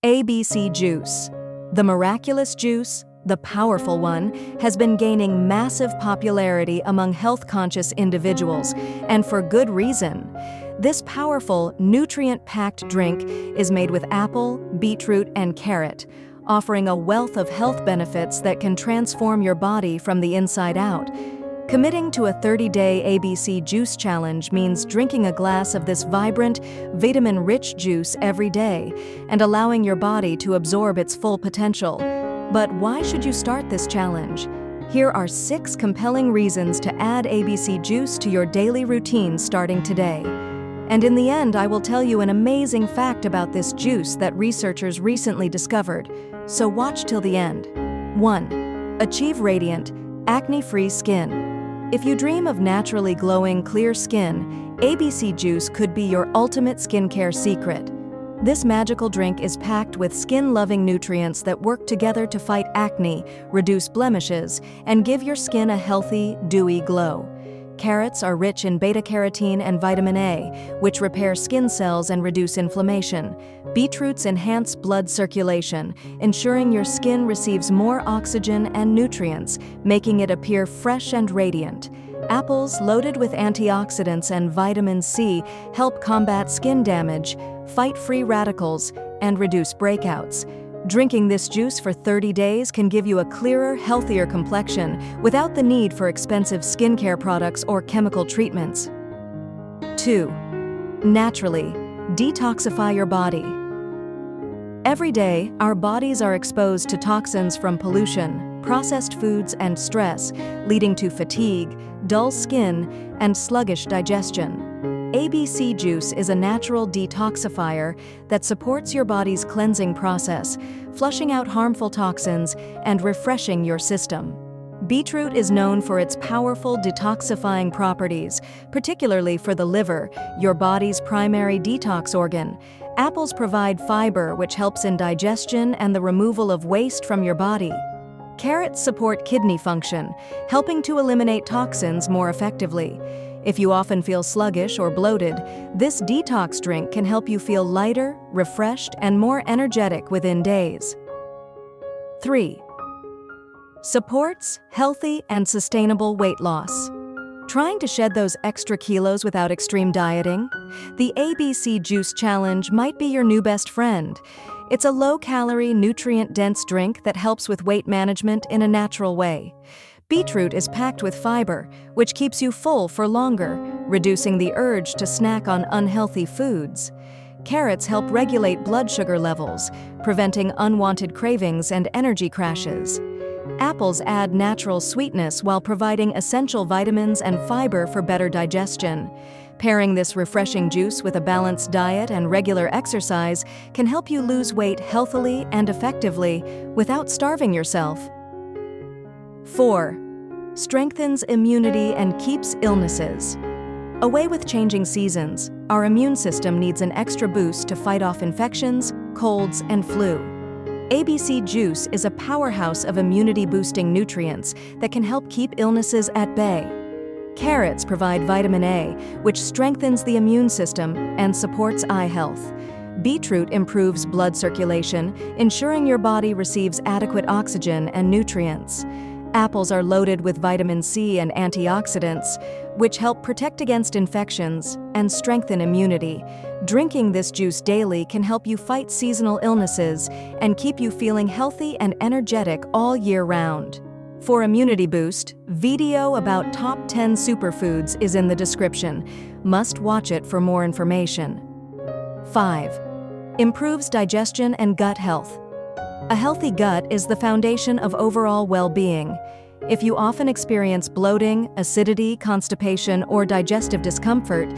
ABC juice. The Miraculous juice, the powerful one, has been gaining massive popularity among health-conscious individuals, and for good reason. This powerful, nutrient-packed drink is made with apple, beetroot, and carrot, offering a wealth of health benefits that can transform your body from the inside out. Committing to a 30-day ABC juice challenge means drinking a glass of this vibrant, vitamin-rich juice every day and allowing your body to absorb its full potential. But why should you start this challenge? Here are 6 compelling reasons to add ABC juice to your daily routine starting today. And in the end, I will tell you an amazing fact about this juice that researchers recently discovered. So watch till the end. 1. Achieve radiant, acne-free skin. If you dream of naturally glowing, clear skin, ABC juice could be your ultimate skincare secret. This magical drink is packed with skin-loving nutrients that work together to fight acne, reduce blemishes, and give your skin a healthy, dewy glow. Carrots are rich in beta-carotene and vitamin A, which repair skin cells and reduce inflammation. Beetroots enhance blood circulation, ensuring your skin receives more oxygen and nutrients, making it appear fresh and radiant. Apples, loaded with antioxidants and vitamin C, help combat skin damage, fight free radicals, and reduce breakouts. Drinking this juice for 30 days can give you a clearer, healthier complexion without the need for expensive skincare products or chemical treatments. 2. Naturally, detoxify your body. Every day, our bodies are exposed to toxins from pollution, processed foods, and stress, leading to fatigue, dull skin, and sluggish digestion. ABC juice is a natural detoxifier that supports your body's cleansing process, flushing out harmful toxins and refreshing your system. Beetroot is known for its powerful detoxifying properties, particularly for the liver, your body's primary detox organ. Apples provide fiber, which helps in digestion and the removal of waste from your body. Carrots support kidney function, helping to eliminate toxins more effectively. If you often feel sluggish or bloated, this detox drink can help you feel lighter, refreshed, and more energetic within days. 3. Supports healthy and sustainable weight loss. Trying to shed those extra kilos without extreme dieting? The ABC Juice Challenge might be your new best friend. It's a low-calorie, nutrient-dense drink that helps with weight management in a natural way. Beetroot is packed with fiber, which keeps you full for longer, reducing the urge to snack on unhealthy foods. Carrots help regulate blood sugar levels, preventing unwanted cravings and energy crashes. Apples add natural sweetness while providing essential vitamins and fiber for better digestion. Pairing this refreshing juice with a balanced diet and regular exercise can help you lose weight healthily and effectively without starving yourself. 4. Strengthens immunity and keeps illnesses. Away with changing seasons, our immune system needs an extra boost to fight off infections, colds, and flu. ABC juice is a powerhouse of immunity-boosting nutrients that can help keep illnesses at bay. Carrots provide vitamin A, which strengthens the immune system and supports eye health. Beetroot improves blood circulation, ensuring your body receives adequate oxygen and nutrients. Apples are loaded with vitamin C and antioxidants, which help protect against infections and strengthen immunity. Drinking this juice daily can help you fight seasonal illnesses and keep you feeling healthy and energetic all year round. For immunity boost, video about top 10 superfoods is in the description. Must watch it for more information. 5. Improves digestion and gut health. A healthy gut is the foundation of overall well-being. If you often experience bloating, acidity, constipation, or digestive discomfort,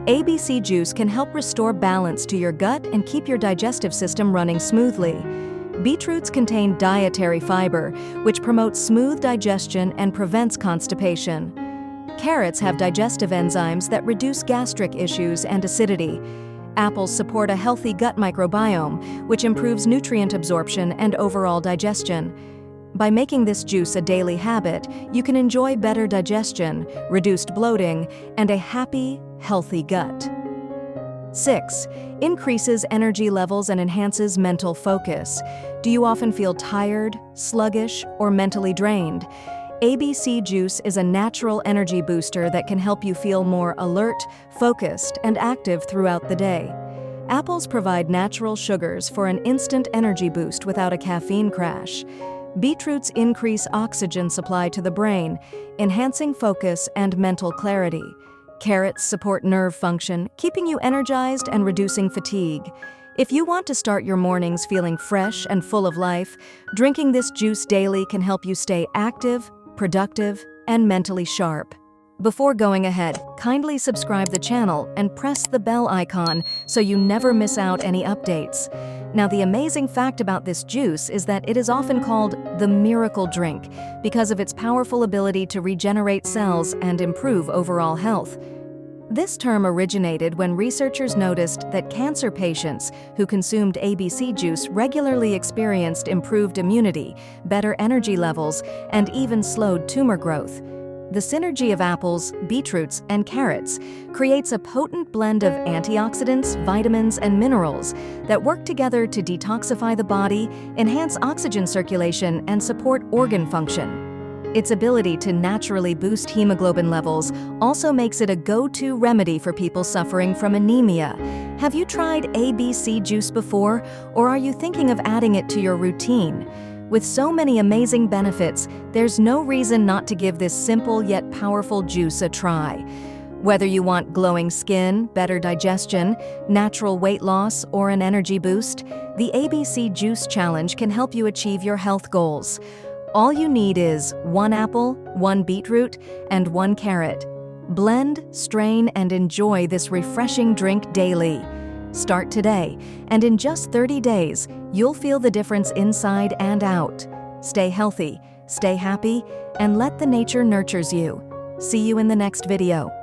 ABC juice can help restore balance to your gut and keep your digestive system running smoothly. Beetroots contain dietary fiber, which promotes smooth digestion and prevents constipation. Carrots have digestive enzymes that reduce gastric issues and acidity. Apples support a healthy gut microbiome, which improves nutrient absorption and overall digestion. By making this juice a daily habit, you can enjoy better digestion, reduced bloating, and a happy, healthy gut. 6. Increases energy levels and enhances mental focus. Do you often feel tired, sluggish, or mentally drained? ABC juice is a natural energy booster that can help you feel more alert, focused, and active throughout the day. Apples provide natural sugars for an instant energy boost without a caffeine crash. Beetroots increase oxygen supply to the brain, enhancing focus and mental clarity. Carrots support nerve function, keeping you energized and reducing fatigue. If you want to start your mornings feeling fresh and full of life, drinking this juice daily can help you stay active, productive, and mentally sharp. Before going ahead, kindly subscribe the channel and press the bell icon so you never miss out any updates. Now, the amazing fact about this juice is that it is often called the miracle drink because of its powerful ability to regenerate cells and improve overall health. This term originated when researchers noticed that cancer patients who consumed ABC juice regularly experienced improved immunity, better energy levels, and even slowed tumor growth. The synergy of apples, beetroots, and carrots creates a potent blend of antioxidants, vitamins, and minerals that work together to detoxify the body, enhance oxygen circulation, and support organ function. Its ability to naturally boost hemoglobin levels also makes it a go-to remedy for people suffering from anemia. Have you tried ABC juice before, or are you thinking of adding it to your routine? With so many amazing benefits, there's no reason not to give this simple yet powerful juice a try. Whether you want glowing skin, better digestion, natural weight loss, or an energy boost, the ABC Juice Challenge can help you achieve your health goals. All you need is 1 apple, 1 beetroot, and 1 carrot. Blend, strain, and enjoy this refreshing drink daily. Start today, and in just 30 days, you'll feel the difference inside and out. Stay healthy, stay happy, and let the nature nurtures you. See you in the next video.